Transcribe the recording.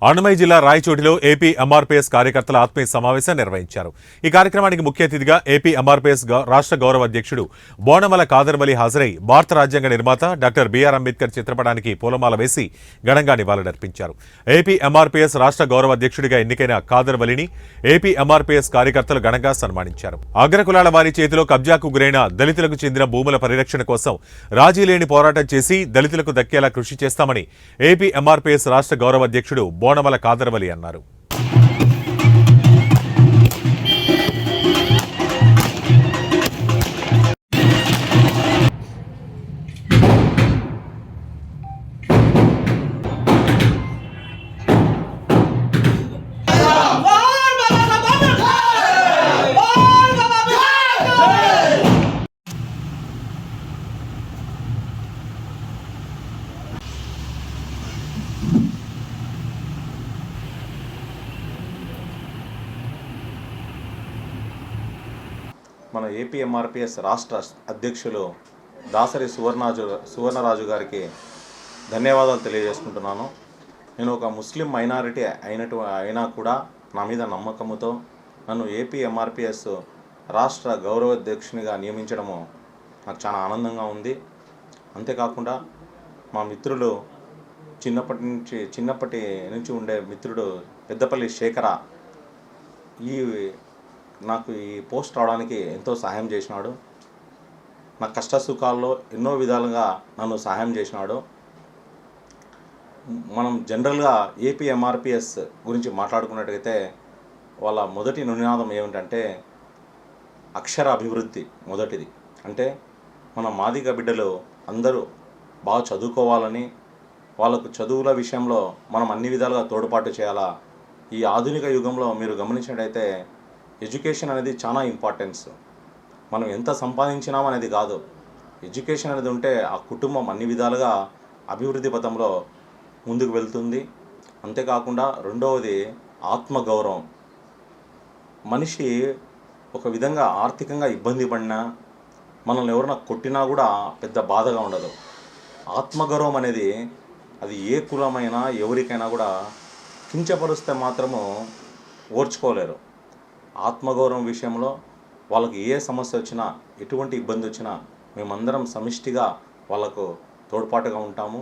అన్నమయ్య జిల్లా రాయచోటిలో AP MRPS కార్యకర్తల ఆత్మీయ సమావేశం నిర్వహించారు. ఈ కార్యక్రమానికి ముఖ్య అతిథిగా ఏపీ ఎంఆర్పీఎస్ రాష్ట్ర గౌరవ అధ్యక్షుడు బోనమల కాదర్వలి హాజరై భారత రాజ్యాంగ నిర్మాత డాక్టర్ బిఆర్ అంబేద్కర్ చిత్రపటానికి పూలమాల వేసి ఘనంగా నివాళులర్పించారు. ఏపీ ఎంఆర్పీఎస్ రాష్ట్ర గౌరవ అధ్యక్షుడిగా ఎన్నికైన కాదర్వలిని ఏపీ ఎంఆర్పీఎస్ కార్యకర్తలు ఘనంగా సన్మానించారు. అగ్రకులాల వారి చేతిలో కబ్జాకు గురైన దళితులకు చెందిన భూముల పరిరక్షణ కోసం రాజీలేని పోరాటం చేసి దళితులకు దక్కేలా కృషి చేస్తామని ఏపీ ఎంఆర్పీఎస్ రాష్ట్ర గౌరవ అధ్యక్షుడు బోనమల కాదర్వలి అన్నారు. మన ఏపీ ఎంఆర్పీఎస్ రాష్ట్ర అధ్యక్షులు దాసరి సువర్ణరాజు గారికి ధన్యవాదాలు తెలియజేసుకుంటున్నాను. నేను ఒక ముస్లిం మైనారిటీ అయినా కూడా నా మీద నమ్మకంతో నన్ను ఏపీ ఎంఆర్పీఎస్ రాష్ట్ర గౌరవ అధ్యక్షునిగా నియమించడము నాకు చాలా ఆనందంగా ఉంది. అంతేకాకుండా మా మిత్రులు చిన్నప్పటి నుంచి ఉండే మిత్రుడు పెద్దపల్లి శేఖర నాకు ఈ పోస్ట్ రావడానికి ఎంతో సహాయం చేసినాడు. నా కష్ట సుఖాల్లో ఎన్నో విధాలుగా నన్ను సహాయం చేసినాడు. మనం జనరల్గా ఏపీ ఎంఆర్పీఎస్ గురించి మాట్లాడుకున్నట్టయితే వాళ్ళ మొదటి నినాదం ఏమిటంటే అక్షర అభివృద్ధి. మొదటిది అంటే మన మాదిగ బిడ్డలు అందరూ బాగా చదువుకోవాలని, వాళ్ళకు చదువుల విషయంలో మనం అన్ని విధాలుగా తోడ్పాటు చేయాలా. ఈ ఆధునిక యుగంలో మీరు గమనించినట్టయితే ఎడ్యుకేషన్ అనేది చాలా ఇంపార్టెన్స్. మనం ఎంత సంపాదించినాం అనేది కాదు, ఎడ్యుకేషన్ అనేది ఉంటే ఆ కుటుంబం అన్ని విధాలుగా అభివృద్ధి పథంలో ముందుకు వెళ్తుంది. అంతేకాకుండా రెండవది ఆత్మగౌరవం. మనిషి ఒక విధంగా ఆర్థికంగా ఇబ్బంది పడినా, మనల్ని ఎవరైనా కొట్టినా కూడా పెద్ద బాధగా ఉండదు. ఆత్మగౌరవం అనేది అది ఏ కులమైనా ఎవరికైనా కూడా కించపరుస్తే మాత్రము ఓర్చుకోలేరు. ఆత్మగౌరవం విషయంలో వాళ్ళకి ఏ సమస్య వచ్చినా, ఎటువంటి ఇబ్బంది వచ్చినా మేమందరం సమిష్టిగా వాళ్ళకు తోడ్పాటుగా ఉంటాము.